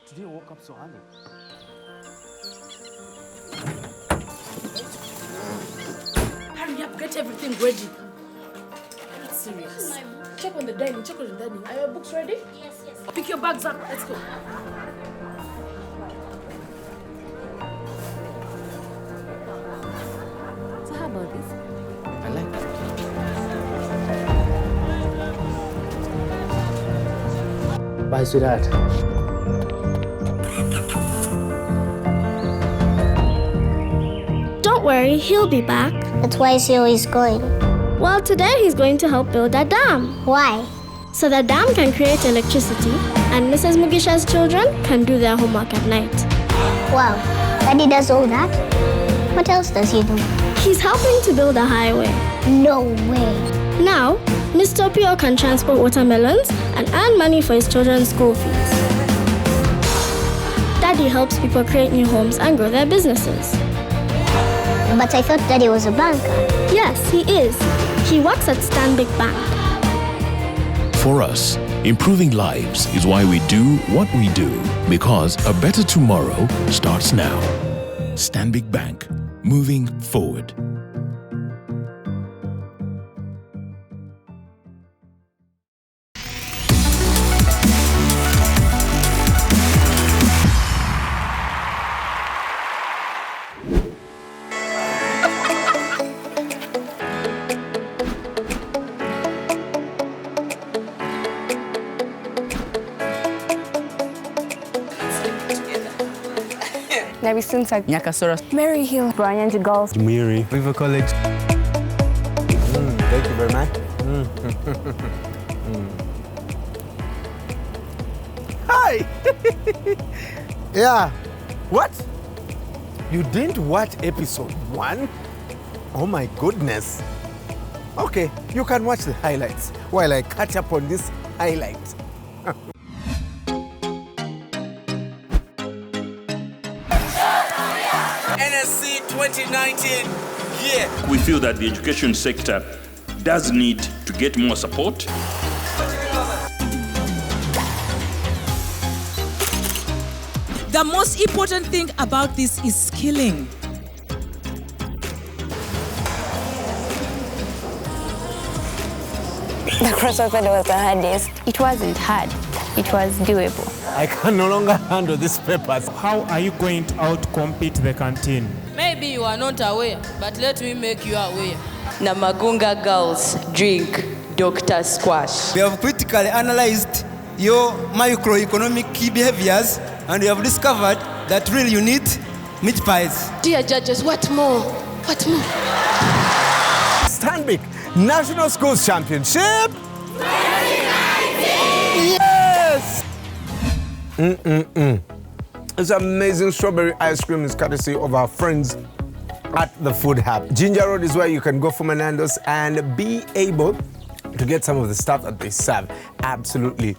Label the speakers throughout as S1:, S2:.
S1: Today I woke up so early.
S2: Hurry up, get everything ready. That's serious. Check on the dining, check on the dining. Are your books ready?
S3: Yes.
S2: Pick your bags up, let's go.
S3: So how about this?
S1: I like that. Bye, sweetheart.
S4: Don't worry, he'll be back.
S3: That's why he's always going.
S4: Well, today he's going to help build a dam.
S3: Why?
S4: So the dam can create electricity and Mrs. Mugisha's children can do their homework at night.
S3: Wow, Daddy does all that? What else does he do?
S4: He's helping to build a highway.
S3: No way.
S4: Now, Mr. Pio can transport watermelons and earn money for his children's school fees. Daddy helps people create new homes and grow their businesses.
S3: But I thought Daddy was a banker.
S4: Yes, he is. He works at Stanbic Bank.
S5: For us, improving lives is why we do what we do, because a better tomorrow starts now. Stanbic Bank, moving forward.
S6: Nyakasora,
S7: Mary Hill, Brian Girls,
S1: Miri. River College. Thank you very much. Hi! Yeah. What? You didn't watch episode 1? Oh my goodness. Okay, you can watch the highlights while I catch up on this highlight.
S8: SNSC 2019. Yeah.
S9: We feel that the education sector does need to get more support.
S10: The most important thing about this is skilling.
S7: The crossover was the hardest.
S6: it wasn't hard, it was doable.
S1: I can no longer handle these papers.
S11: How are you going to outcompete the canteen?
S12: Maybe you are not aware, but let me make you aware. Namagunga girls drink Dr. Squash.
S13: We have critically analyzed your microeconomic key behaviors and we have discovered that really you need meat pies.
S2: Dear judges, what more? What more?
S1: Stanbic National Schools Championship 2019! Yes! This amazing strawberry ice cream is courtesy of our friends at the Food Hub. Ginger Road is where you can go for Menandos and be able to get some of the stuff that they serve. Absolutely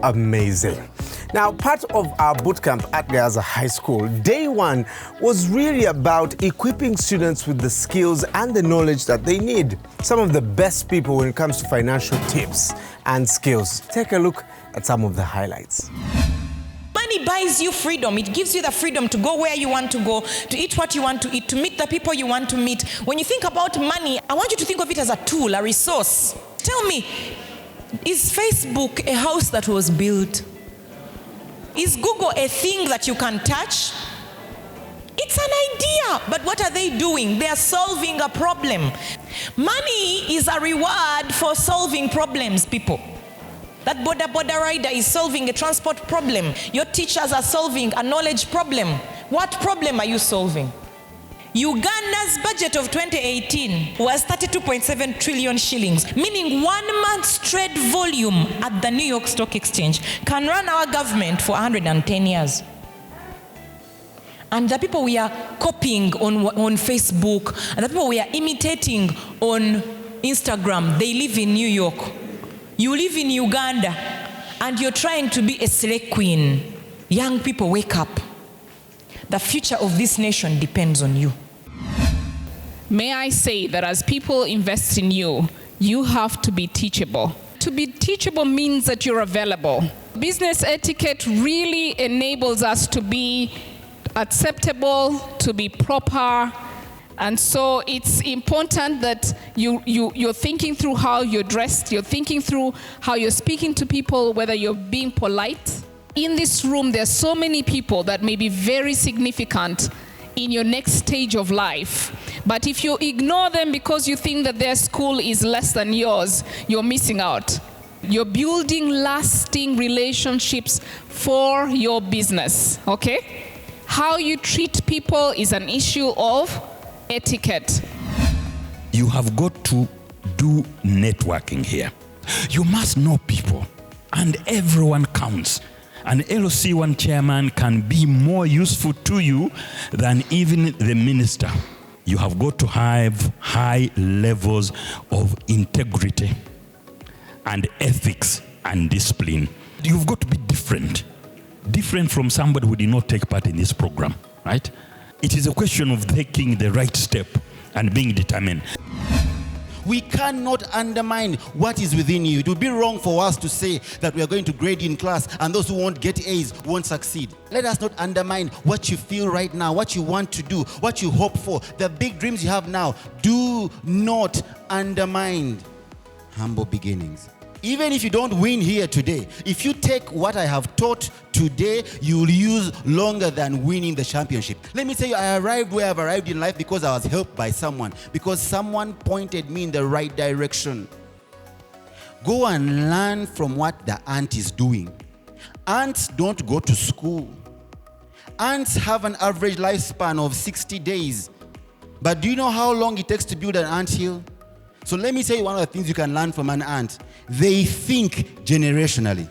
S1: amazing. Now, part of our bootcamp at Gayaza High School, day 1 was really about equipping students with the skills and the knowledge that they need. Some of the best people when it comes to financial tips and skills. Take a look at some of the highlights.
S14: Money buys you freedom. It gives you the freedom to go where you want to go, to eat what you want to eat, to meet the people you want to meet. When you think about money, I want you to think of it as a tool, a resource. Tell me, is Facebook a house that was built? Is Google a thing that you can touch? It's an idea, but what are they doing? They are solving a problem. Money is a reward for solving problems, people. That border rider is solving a transport problem. Your teachers are solving a knowledge problem. What problem are you solving? Uganda's budget of 2018 was 32.7 trillion shillings, meaning 1 month's trade volume at the New York Stock Exchange can run our government for 110 years. And the people we are copying on Facebook, and the people we are imitating on Instagram, they live in New York. You live in Uganda, and you're trying to be a slay queen. Young people, wake up. The future of this nation depends on you.
S15: May I say that as people invest in you, you have to be teachable. to be teachable means that you're available. Business etiquette really enables us to be acceptable, to be proper. And so it's important that you're thinking through how you're dressed, you're thinking through how you're speaking to people, whether you're being polite. In this room, there's so many people that may be very significant in your next stage of life. But if you ignore them because you think that their school is less than yours, you're missing out. You're building lasting relationships for your business, okay? How you treat people is an issue of etiquette.
S16: You have got to do networking here. You must know people, and everyone counts. An LC1 chairman can be more useful to you than even the minister. You have got to have high levels of integrity and ethics and discipline. You've got to be different from somebody who did not take part in this program, right? It is a question of taking the right step and being determined.
S17: We cannot undermine what is within you. It would be wrong for us to say that we are going to grade you in class and those who won't get A's won't succeed. Let us not undermine what you feel right now, what you want to do, what you hope for, the big dreams you have now. Do not undermine humble beginnings. Even if you don't win here today, if you take what I have taught today, you will use longer than winning the championship. Let me tell you, I arrived where I've arrived in life because I was helped by someone, because someone pointed me in the right direction. Go and learn from what the ant is doing. Ants don't go to school. Ants have an average lifespan of 60 days. But do you know how long it takes to build an anthill? So let me tell you one of the things you can learn from an ant. They think generationally.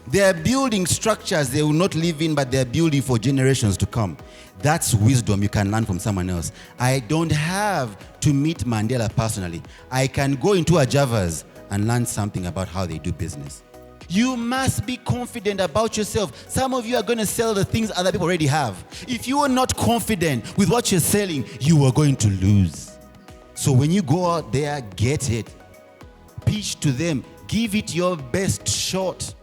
S17: They are building structures they will not live in, but they are building for generations to come. That's wisdom you can learn from someone else. I don't have to meet Mandela personally. I can go into a Javas and learn something about how they do business. You must be confident about yourself. Some of you are going to sell the things other people already have. If you are not confident with what you're selling, you are going to lose. So when you go out there, get it. Pitch to them. Give it your best shot.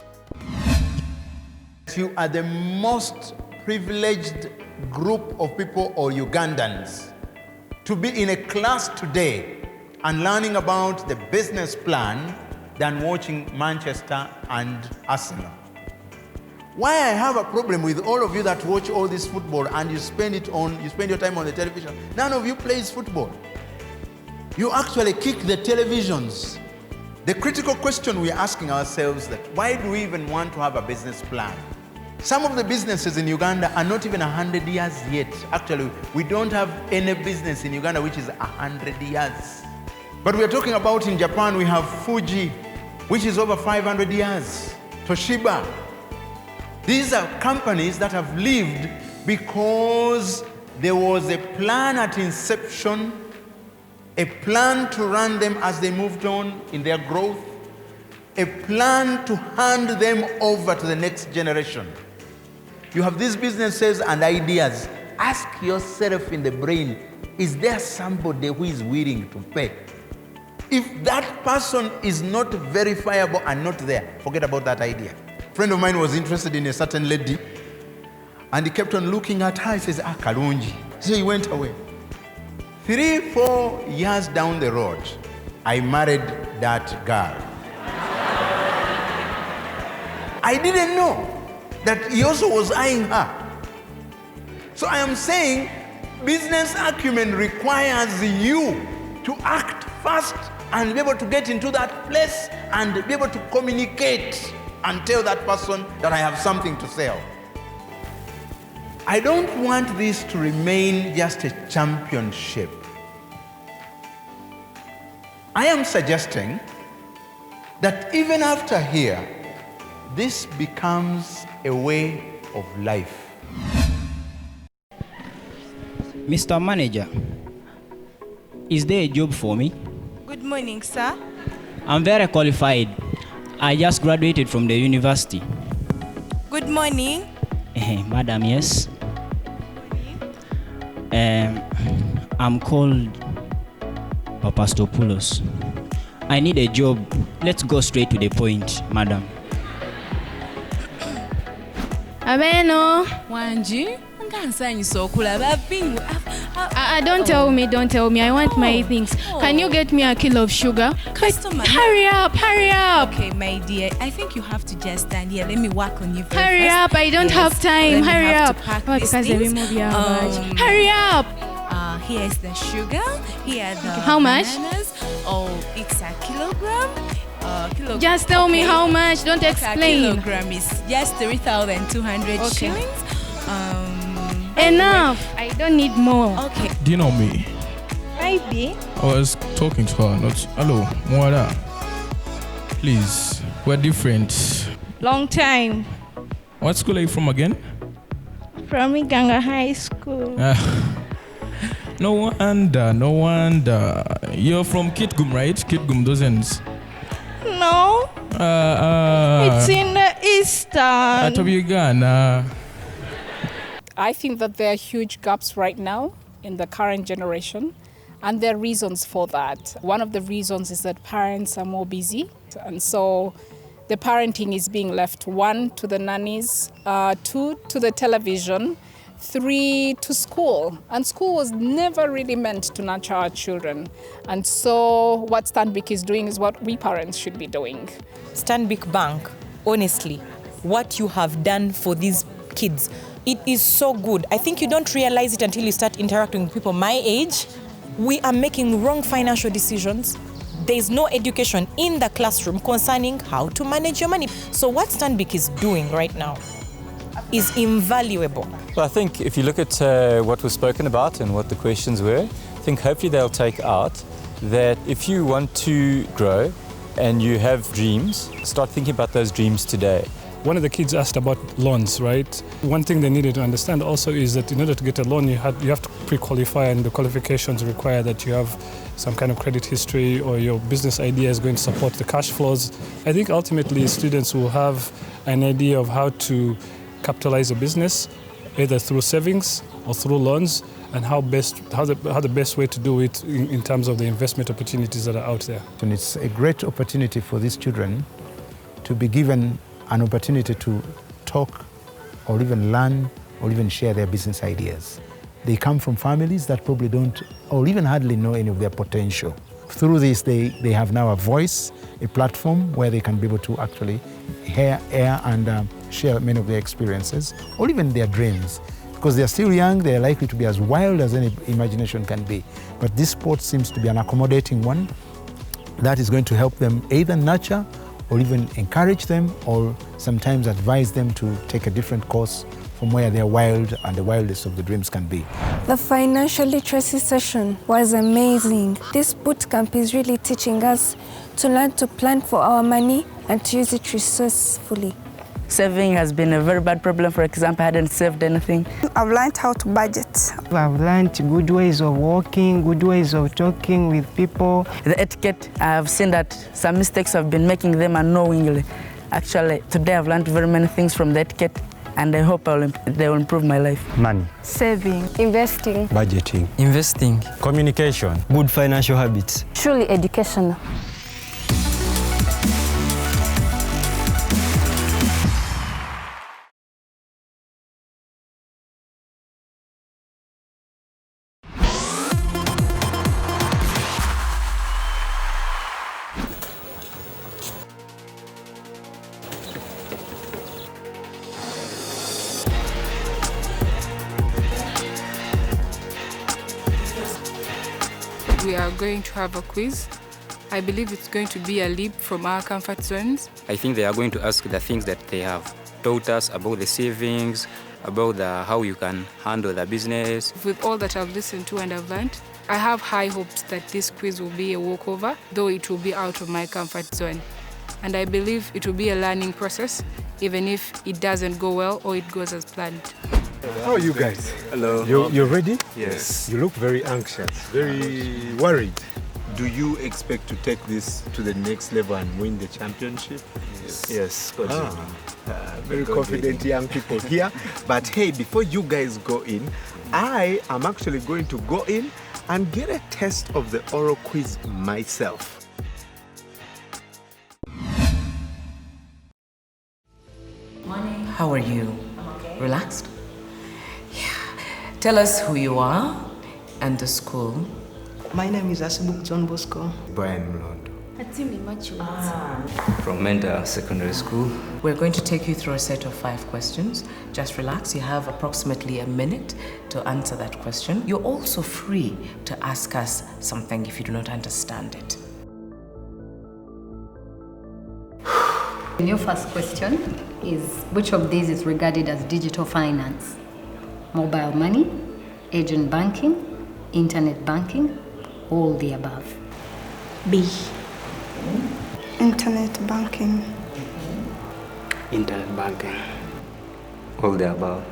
S18: You are the most privileged group of people, or Ugandans, to be in a class today and learning about the business plan than watching Manchester and Arsenal. Why I have a problem with all of you that watch all this football and you spend your time on the television. None of you plays football. You actually kick the televisions. The critical question we're asking ourselves that why do we even want to have a business plan? Some of the businesses in Uganda are not even 100 years yet. Actually, we don't have any business in Uganda which is 100 years. But we're talking about in Japan, we have Fuji, which is over 500 years. Toshiba. These are companies that have lived because there was a plan at inception, a plan to run them as they moved on in their growth, a plan to hand them over to the next generation. You have these businesses and ideas. Ask yourself in the brain, is there somebody who is willing to pay? If that person is not verifiable and not there, forget about that idea. A friend of mine was interested in a certain lady and he kept on looking at her. He says, Kalunji. So he went away. 3-4 years down the road, I married that girl. I didn't know that he also was eyeing her. So I am saying business acumen requires you to act fast and be able to get into that place and be able to communicate and tell that person that I have something to sell. I don't want this to remain just a championship. I am suggesting that even after here, this becomes a way of life.
S19: Mr. Manager, is there a job for me?
S20: Good morning, sir.
S19: I'm very qualified. I just graduated from the university.
S20: Good morning.
S19: Madam, yes. I'm called Papastopoulos. I need a job. Let's go straight to the point, madam.
S2: Abeno.
S12: Wanji, nkansanyisa okulaba bingu.
S2: Don't tell me. I want my things. Can you get me a kilo of sugar?
S20: Customer.
S2: Hurry up.
S20: Okay, my dear. I think you have to just stand here. Let me work on you first.
S2: Hurry up. I don't have time. Hurry up. Hurry up.
S20: Here is the sugar. Here are the
S2: How much?
S20: bananas. Oh, it's a kilogram.
S2: Just tell me how much. Don't explain.
S20: A kilogram is just 3,200 shillings.
S2: Enough. I don't need more.
S20: Okay.
S21: Do you know me?
S20: Maybe.
S21: I was talking to her. Not hello, Moada. Please, we're different.
S20: Long time.
S21: What school are you from again?
S20: From Gayaza High School.
S21: No wonder. You're from Kitgum, right? Kitgum, those ends.
S20: No. It's in the eastern.
S21: At Uganda.
S15: I think that there are huge gaps right now in the current generation, and there are reasons for that. One of the reasons is that parents are more busy, and so the parenting is being left, 1, to the nannies, 2, to the television, 3, to school. And school was never really meant to nurture our children. And so what Stanbic is doing is what we parents should be doing.
S14: Stanbic Bank, honestly, what you have done for these kids, it is so good. I think you don't realize it until you start interacting with people my age. We are making wrong financial decisions. There is no education in the classroom concerning how to manage your money. So what Stanbic is doing right now is invaluable.
S22: Well, I think if you look at what was spoken about and what the questions were, I think hopefully they'll take out that if you want to grow and you have dreams, start thinking about those dreams today.
S11: One of the kids asked about loans, right? One thing they needed to understand also is that in order to get a loan, you have to pre-qualify, and the qualifications require that you have some kind of credit history or your business idea is going to support the cash flows. I think ultimately students will have an idea of how to capitalize a business, either through savings or through loans, and how the best way to do it in terms of the investment opportunities that are out there.
S18: And it's a great opportunity for these children to be given an opportunity to talk or even learn or even share their business ideas. They come from families that probably don't or even hardly know any of their potential. Through this, they have now a voice, a platform where they can be able to actually air and share many of their experiences or even their dreams. Because they're still young, they're likely to be as wild as any imagination can be. But this sport seems to be an accommodating one that is going to help them either nurture or even encourage them or sometimes advise them to take a different course from where their wild and the wildest of the dreams can be.
S23: The financial literacy session was amazing. This boot camp is really teaching us to learn to plan for our money and to use it resourcefully.
S12: Saving has been a very bad problem. For example, I hadn't saved anything.
S23: I've learned how to budget.
S24: I've learned good ways of walking, good ways of talking with people.
S12: The etiquette, I've seen that some mistakes I've been making them unknowingly. Actually, today I've learned very many things from the etiquette, and I hope they will improve my life.
S24: Money.
S23: Saving. Investing.
S24: Budgeting.
S12: Investing.
S24: Communication. Good financial habits.
S6: Surely educational.
S25: We are going to have a quiz. I believe it's going to be a leap from our comfort zones.
S26: I think they are going to ask the things that they have taught us about the savings, about how you can handle the business.
S25: With all that I've listened to and I've learned, I have high hopes that this quiz will be a walkover, though it will be out of my comfort zone. And I believe it will be a learning process, even if it doesn't go well or it goes as planned.
S1: How are you guys?
S27: Hello.
S1: You're ready?
S27: Yes.
S1: You look very anxious, very worried. Do you expect to take this to the next level and win the championship?
S27: Yes.
S1: Very confident young people here. But hey, before you guys go in, I am actually going to go in and get a test of the oral quiz myself.
S3: Morning. How are you? I'm okay. Relaxed? Yeah. Tell us who you are and the school.
S24: My name is Asibuk John Bosco.
S1: Brian Mlondo.
S26: From Menda Secondary School.
S3: We're going to take you through a set of 5 questions. Just relax. You have approximately a minute to answer that question. You're also free to ask us something if you do not understand it.
S4: Your first question is, which of these is regarded as digital finance? Mobile money, agent banking, internet banking, all the above?
S23: B. Internet banking.
S26: Internet banking. All the above.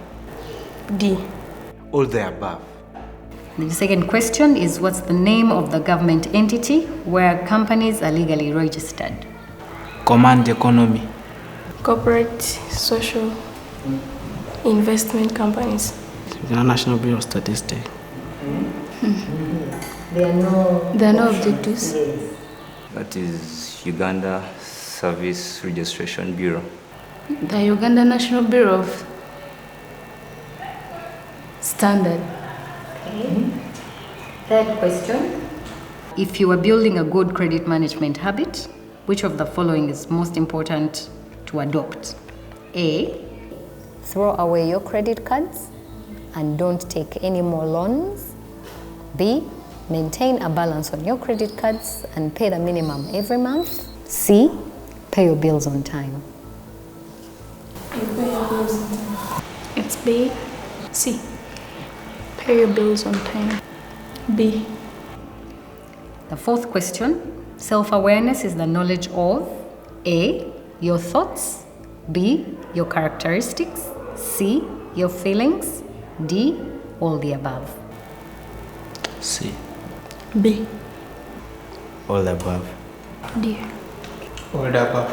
S23: D.
S26: All the above.
S4: The second question is, what's the name of the government entity where companies are legally registered?
S24: Command economy.
S23: Corporate social investment companies.
S24: The National Bureau of Statistics.
S4: There are
S23: no objectives.
S26: That is Uganda Service Registration Bureau.
S23: The Uganda National Bureau of Standard.
S4: Okay. Third question. If you are building a good credit management habit, which of the following is most important to adopt? A.
S6: Throw away your credit cards and don't take any more loans. B. Maintain a balance on your credit cards and pay the minimum every month. C. Pay your bills on time.
S23: It's B. C. Pay your bills on time. B.
S4: The fourth question. Self-awareness is the knowledge of A. Your thoughts. B. Your characteristics. C. Your feelings. D. All the above.
S24: C.
S23: B.
S26: All the above.
S23: D.
S24: All the above.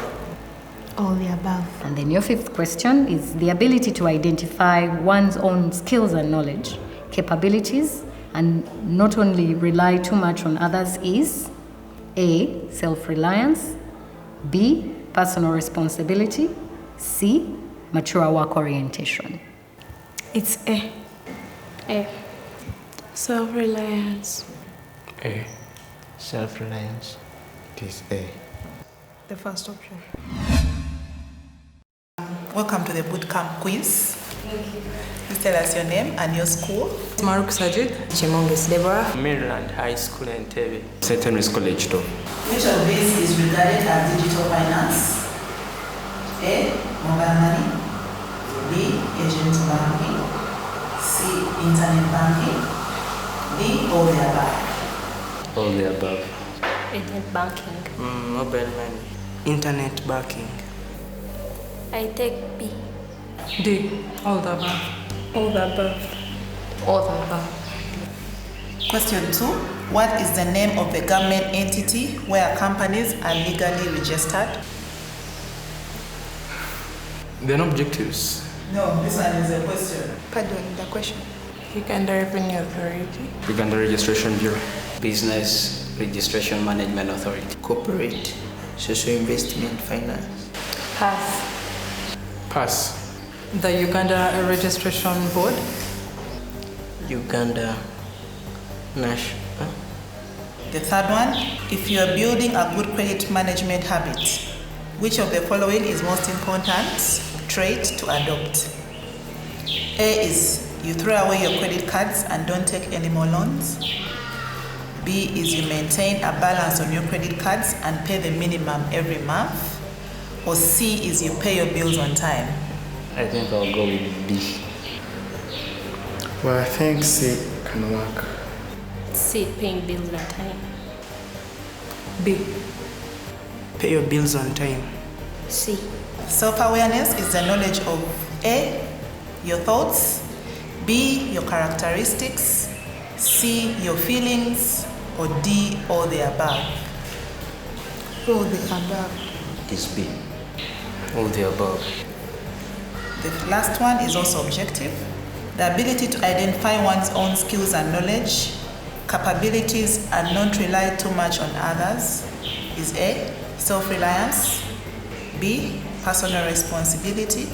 S23: All the above.
S4: And then your fifth question is the ability to identify one's own skills and knowledge, capabilities, and not only rely too much on others is A. Self-reliance. B. Personal responsibility. C. Mature work orientation.
S23: It's A. A. Self-reliance.
S24: A. Self-reliance.
S26: It is A.
S23: The first option.
S5: Welcome to the bootcamp quiz. Please tell us your name and your school.
S8: Maruk Sajid.
S5: Chimongis Deborah.
S8: Maryland High School in Tebe.
S26: St. Henry's College too.
S5: Which of these is regarded as digital finance? A. Mobile money. B. Agent banking. C. Internet banking. D. All the above.
S26: All the above.
S4: Internet banking.
S8: Mobile money. Internet banking.
S23: I take B.
S8: D. All the above.
S23: All the above.
S8: All the above.
S5: Question 2. What is the name of the government entity where companies are legally registered?
S8: Then objectives.
S5: No, this one is a question.
S23: Pardon the question.
S8: Uganda Revenue Authority.
S26: Uganda Registration Bureau.
S8: Business Registration Management Authority.
S24: Corporate Social Investment Finance.
S23: Pass.
S8: Pass. The Uganda Registration Board.
S24: Uganda National.
S5: The third one, if you are building a good credit management habit, which of the following is most important trait to adopt? A is you throw away your credit cards and don't take any more loans. B is you maintain a balance on your credit cards and pay the minimum every month. Or C is you pay your bills on time.
S26: I think I'll go with B.
S8: Well, I think C can work.
S23: C. Paying bills on time.
S8: B. Pay your bills on time.
S23: C.
S5: Self-awareness is the knowledge of A. Your thoughts. B. Your characteristics. C. Your feelings. Or D. All the above.
S23: All the above.
S26: Is B.
S8: All the above.
S5: The last one is also objective. The ability to identify one's own skills and knowledge, capabilities, and not rely too much on others is A. Self-reliance. B. Personal responsibility.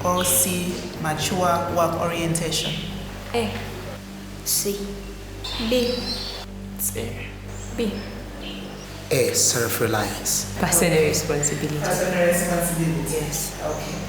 S5: or C, mature work orientation?
S23: A. C. B.
S7: C.
S23: B.
S7: A. Self-reliance.
S3: Personal responsibility.
S5: Personal responsibility.
S3: Yes.
S5: Okay.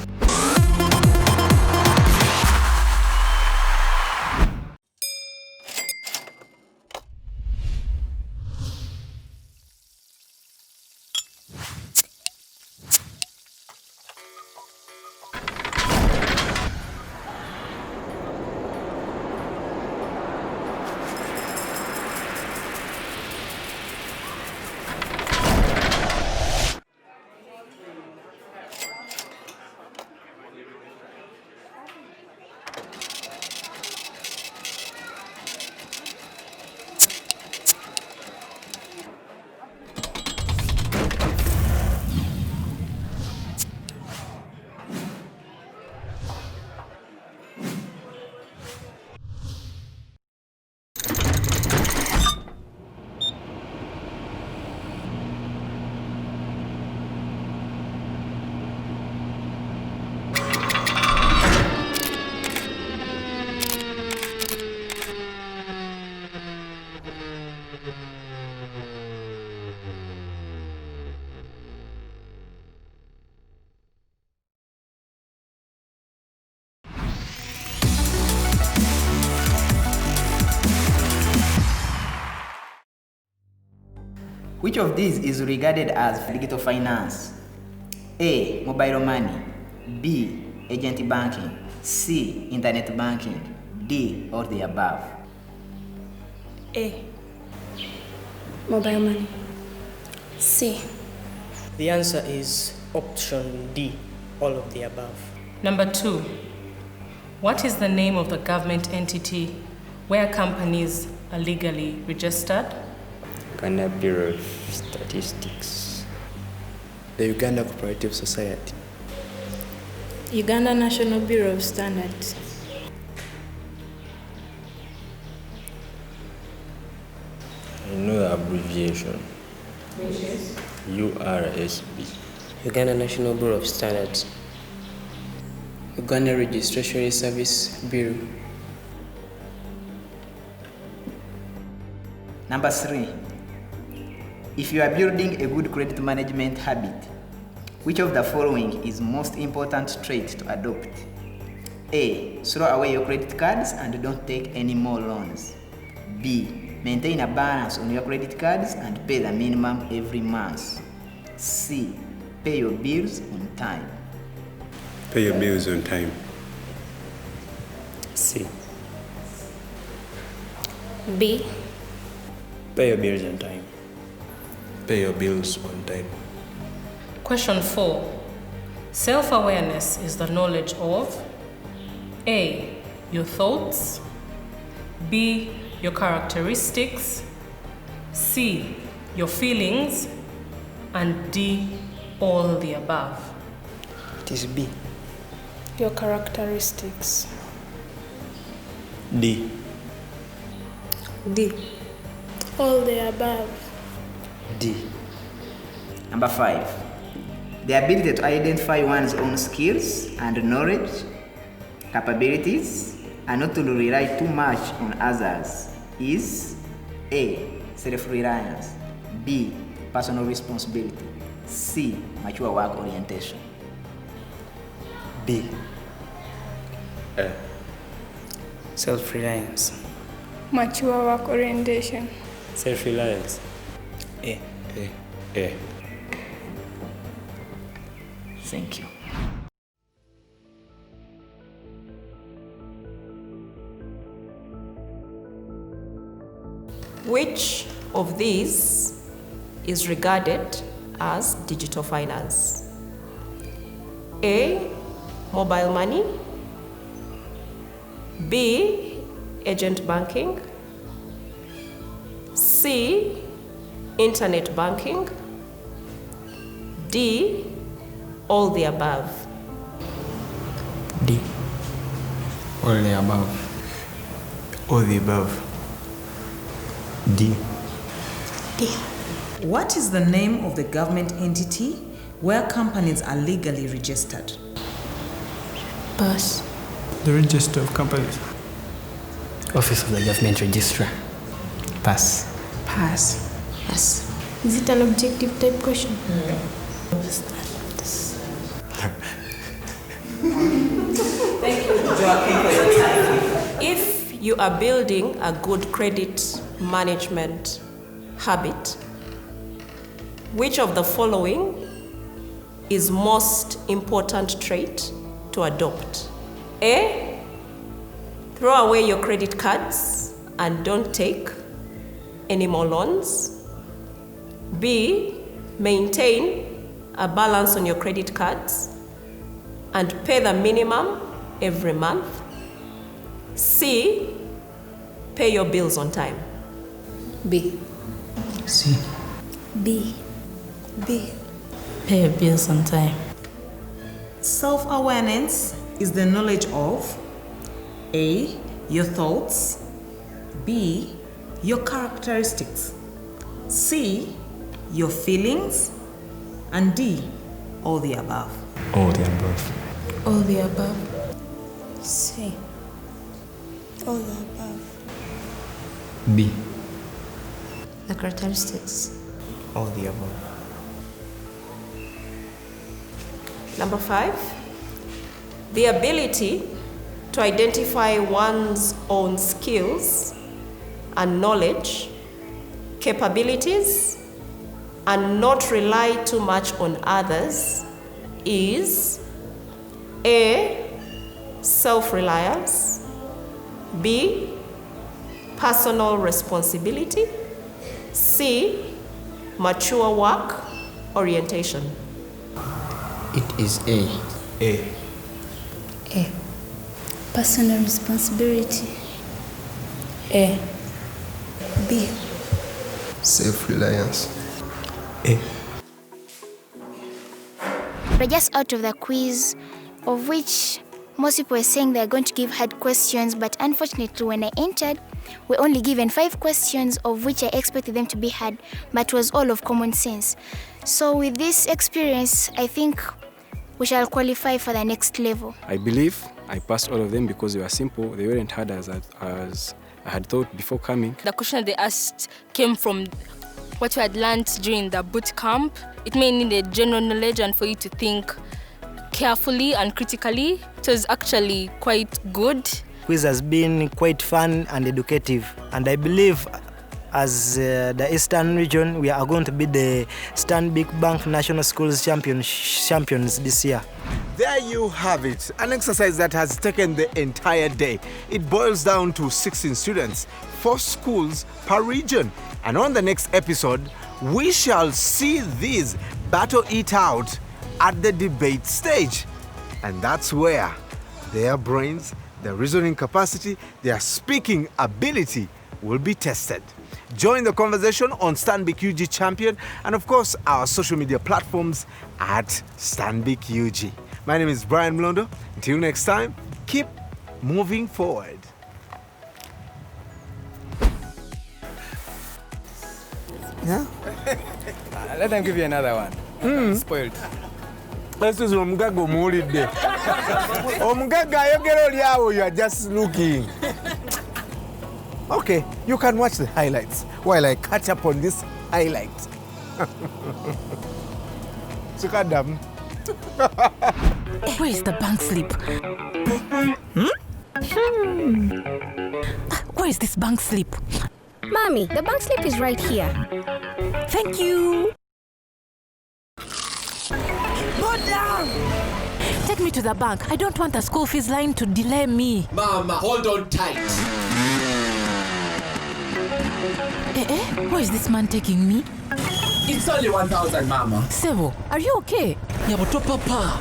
S9: Which of these is regarded as digital finance? A. Mobile money. B. Agent banking. C. Internet banking. D. All the above.
S23: A. Mobile money. C.
S7: The answer is option D, all of the above.
S10: Number 2. What is the name of the government entity where companies are legally registered?
S7: Uganda Bureau of Statistics. The Uganda Cooperative Society.
S23: Uganda National Bureau of Standards.
S7: I know the abbreviation.
S23: Which is?
S7: URSB. Uganda National Bureau of Standards. Uganda Registration Service Bureau.
S9: Number 3. If you are building a good credit management habit, which of the following is most important trait to adopt? A. Throw away your credit cards and don't take any more loans. B. Maintain a balance on your credit cards and pay the minimum every month. C. Pay your bills on time.
S13: Pay your bills on time.
S7: C.
S23: B.
S7: Pay your bills on time.
S13: Pay your bills on time.
S10: Question 4. Self-awareness is the knowledge of A. Your thoughts. B. Your characteristics. C. Your feelings. And D. All the above.
S7: It is B.
S23: Your characteristics.
S7: D.
S23: D. All the above.
S9: D. Number 5. The ability to identify one's own skills and knowledge, capabilities, and not to rely too much on others is A. Self-reliance. B. Personal responsibility. C. Mature work orientation.
S7: B. A. Self-reliance.
S23: Mature work orientation.
S7: Self-reliance.
S13: A.
S9: Thank you.
S14: Which of these is regarded as digital finance? A. Mobile money. B. Agent banking. C. Internet banking. D. All the above.
S7: D. All the above.
S13: All the above.
S7: D.
S16: D. What is the name of the government entity where companies are legally registered?
S2: Pass.
S13: The register of companies.
S15: Office of the Government Registrar. Pass.
S2: Pass. Pass. Is it an objective type question?
S3: Thank you, Joaquin, for your time. If you are building a good credit management habit, which of the following is most important trait to adopt? A, throw away your credit cards and don't take any more loans. B, maintain a balance on your credit cards and pay the minimum every month. C, pay your bills on time.
S2: B.
S15: C.
S2: B. B.
S12: Pay your bills on time.
S16: Self-awareness is the knowledge of A, your thoughts, B, your characteristics, C, your feelings, and D, all the above.
S15: All the above.
S2: All the above.
S23: C. All the above.
S15: B.
S2: The characteristics.
S15: All the above.
S3: Number 5, the ability to identify one's own skills and knowledge, capabilities, and not rely too much on others is A, self-reliance, B, personal responsibility, C, mature work orientation.
S15: It is A. A.
S2: A. Personal responsibility. A. B.
S15: Self-reliance. A.
S17: We're just out of the quiz, of which most people were saying they're going to give hard questions, but unfortunately when I entered, we're only given 5 questions, of which I expected them to be hard, but was all of common sense. So with this experience, I think we shall qualify for the next level.
S26: I believe I passed all of them because they were simple. They weren't hard as I had thought before coming.
S25: The question they asked came from what you had learned during the boot camp. It may need a general knowledge and for you to think carefully and critically. It was actually quite good.
S19: Quiz has been quite fun and educative, and I believe as the Eastern region, we are going to be the Stanbic Bank National Schools champions this year.
S1: There you have it, an exercise that has taken the entire day. It boils down to 16 students, 4 schools per region. And on the next episode, we shall see these battle it out at the debate stage. And that's where their brains, their reasoning capacity, their speaking ability will be tested. Join the conversation on Stanbic UG Champion and of course our social media platforms at Stanbic UG. My name is Brian Mlondo. Until next time, keep moving forward. Yeah?
S20: Let them give you another one. Spoiled.
S1: This is Omugaga Omulidde. Omugaga ayogera oli awo, you are just looking. Okay, you can watch the highlights while I catch up on this highlight.
S21: Where is the bank slip? Where is this bank slip?
S17: Mommy, the bank slip is right here.
S21: Thank you. Go down! Take me to the bank. I don't want the school fees line to delay me.
S27: Mama, hold on tight.
S21: Where is this man taking me?
S27: It's only 1,000, Mama.
S21: Sevo, are you okay?
S27: Nyaboto Papa.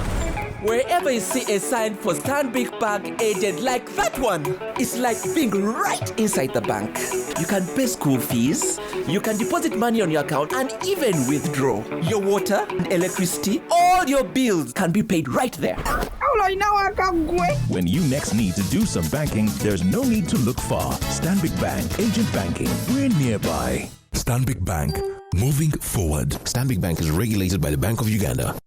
S27: Wherever you see a sign for Stanbic Bank agent like that one, it's like being right inside the bank. You can pay school fees, you can deposit money on your account, and even withdraw. Your water and electricity, all your bills can be paid right there.
S28: When you next need to do some banking, there's no need to look far. Stanbic Bank, agent banking, we're nearby.
S29: Stanbic Bank, moving forward.
S30: Stanbic Bank is regulated by the Bank of Uganda.